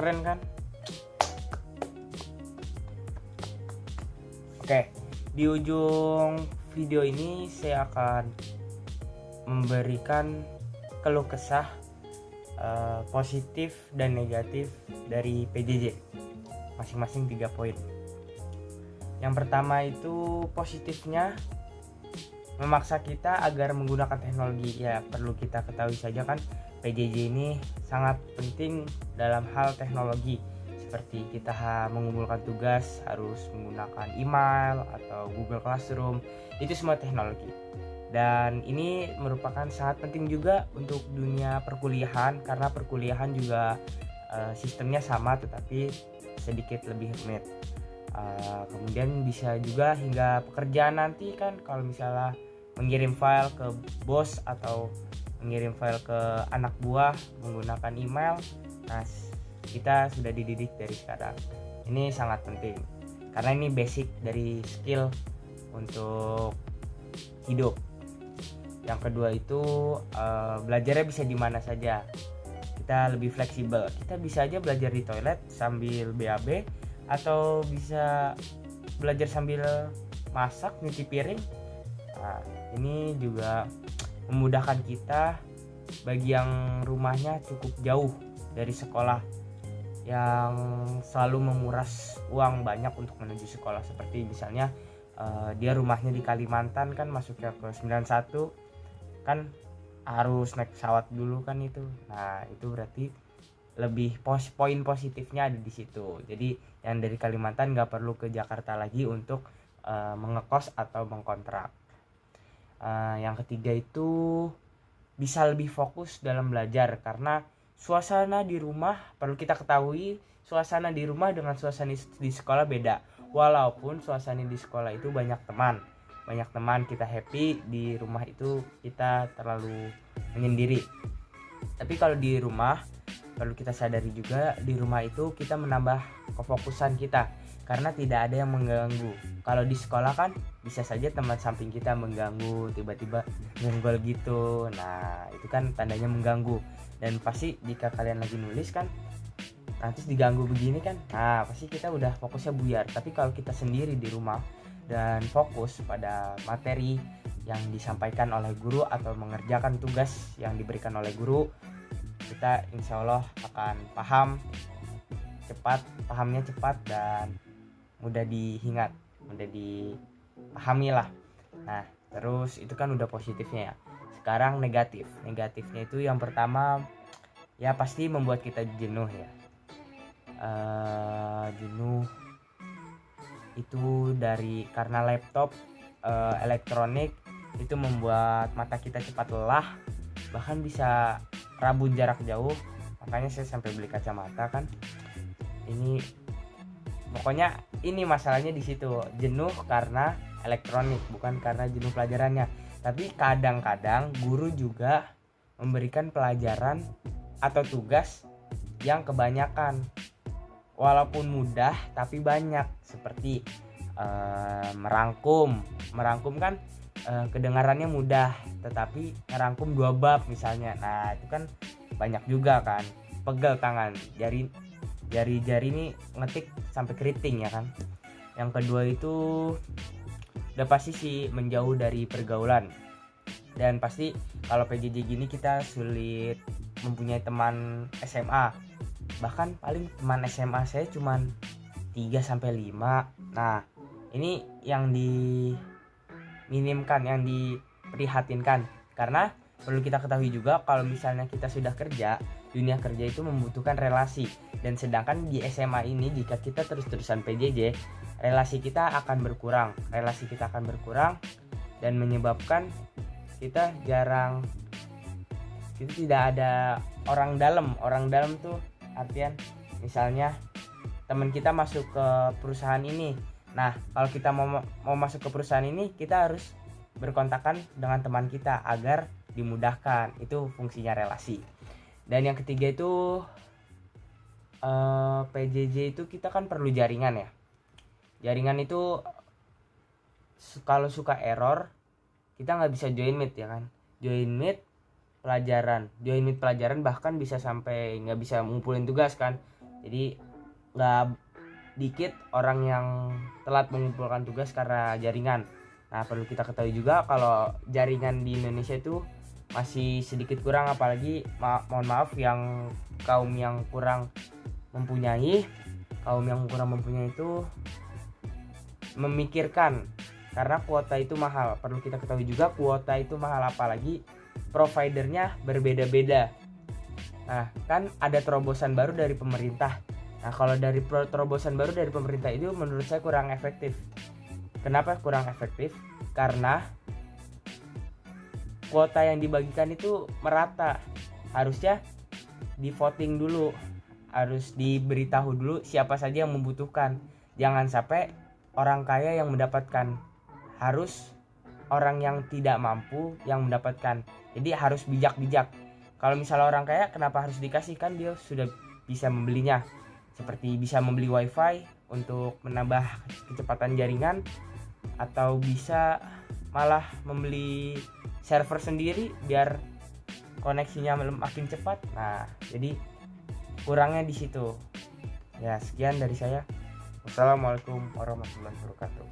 keren kan? Oke, di ujung video ini saya akan memberikan keluh kesah positif dan negatif dari PJJ masing-masing 3 poin. Yang pertama itu positifnya, memaksa kita agar menggunakan teknologi. Ya, perlu kita ketahui saja kan, PJJ ini sangat penting dalam hal teknologi. Seperti kita mengumpulkan tugas harus menggunakan email atau Google Classroom, itu semua teknologi. Dan ini merupakan sangat penting juga untuk dunia perkuliahan, karena perkuliahan juga sistemnya sama tetapi sedikit lebih rumit. Kemudian bisa juga hingga pekerjaan nanti kan, kalau misalnya mengirim file ke bos atau mengirim file ke anak buah menggunakan email. Nah, kita sudah dididik dari sekarang. Ini sangat penting karena ini basic dari skill untuk hidup. Yang kedua itu belajarnya bisa di mana saja. Kita lebih fleksibel. Kita bisa aja belajar di toilet sambil BAB, atau bisa belajar sambil masak, nyuci piring. Nah, ini juga memudahkan kita bagi yang rumahnya cukup jauh dari sekolah, yang selalu menguras uang banyak untuk menuju sekolah. Seperti misalnya dia rumahnya di Kalimantan kan, masuknya ke 91 kan harus naik pesawat dulu kan itu. Nah, itu berarti lebih poin positifnya ada di situ. Jadi yang dari Kalimantan nggak perlu ke Jakarta lagi untuk mengekos atau mengkontrak. Yang ketiga itu bisa lebih fokus dalam belajar, karena suasana di rumah, perlu kita ketahui, suasana di rumah dengan suasana di sekolah beda. Walaupun suasana di sekolah itu banyak teman, kita happy, di rumah itu kita terlalu menyendiri. Tapi kalau di rumah, perlu kita sadari juga, di rumah itu kita menambah kefokusan kita karena tidak ada yang mengganggu. Kalau di sekolah kan bisa saja teman samping kita mengganggu, tiba-tiba nyenggol gitu. Nah, itu kan tandanya mengganggu. Dan pasti jika kalian lagi nulis kan, nanti diganggu begini kan, nah pasti kita udah fokusnya buyar. Tapi kalau kita sendiri di rumah dan fokus pada materi yang disampaikan oleh guru atau mengerjakan tugas yang diberikan oleh guru, kita insya Allah akan pahamnya cepat dan mudah diingat, mudah dipahami lah. Nah, terus itu kan udah positifnya ya. Sekarang negatifnya itu yang pertama ya pasti membuat kita jenuh ya. Jenuh itu karena laptop, elektronik itu membuat mata kita cepat lelah, bahkan bisa rabun jarak jauh. Makanya saya sampai beli kacamata kan. Ini pokoknya ini masalahnya di situ, jenuh karena elektronik, bukan karena jenuh pelajarannya. Tapi kadang-kadang guru juga memberikan pelajaran atau tugas yang kebanyakan, walaupun mudah tapi banyak. Seperti merangkum kan kedengarannya mudah, tetapi ngerangkum 2 bab misalnya. Nah, itu kan banyak juga kan, pegel tangan, jari ini ngetik sampai keriting ya kan. Yang kedua itu udah pasti sih menjauh dari pergaulan. Dan pasti kalau PJJ gini kita sulit mempunyai teman SMA. Bahkan paling teman SMA saya cuman 3-5. Nah, ini yang diminimkan, yang diprihatinkan. Karena perlu kita ketahui juga, kalau misalnya kita sudah kerja, dunia kerja itu membutuhkan relasi. Dan sedangkan di SMA ini, jika kita terus-terusan PJJ, relasi kita akan berkurang dan menyebabkan kita tidak ada orang dalam tuh artian misalnya teman kita masuk ke perusahaan ini. Nah, kalau kita mau masuk ke perusahaan ini, kita harus berkontakkan dengan teman kita agar dimudahkan. Itu fungsinya relasi. Dan yang ketiga itu PJJ itu kita kan perlu jaringan ya. Jaringan itu kalau suka error, kita nggak bisa join meet ya kan. Join meet pelajaran bahkan bisa sampai nggak bisa ngumpulin tugas kan. Jadi nggak dikit orang yang telat mengumpulkan tugas karena jaringan. Nah, perlu kita ketahui juga kalau jaringan di Indonesia itu masih sedikit kurang, apalagi mohon maaf yang kaum yang kurang mempunyai itu memikirkan, karena kuota itu mahal. Perlu kita ketahui juga kuota itu mahal, apalagi providernya berbeda-beda. Nah, kan ada terobosan baru dari pemerintah. Nah, kalau dari terobosan baru dari pemerintah itu menurut saya kurang efektif. Kenapa kurang efektif? Karena kuota yang dibagikan itu merata. Harusnya di voting dulu, harus diberitahu dulu siapa saja yang membutuhkan. Jangan sampai orang kaya yang mendapatkan, harus orang yang tidak mampu yang mendapatkan. Jadi harus bijak-bijak. Kalau misalnya orang kaya, kenapa harus dikasih? Kan dia sudah bisa membelinya, seperti bisa membeli wifi untuk menambah kecepatan jaringan, atau bisa malah membeli server sendiri biar koneksinya makin cepat. Nah, jadi kurangnya di situ. Ya, sekian dari saya. Wassalamualaikum warahmatullahi wabarakatuh.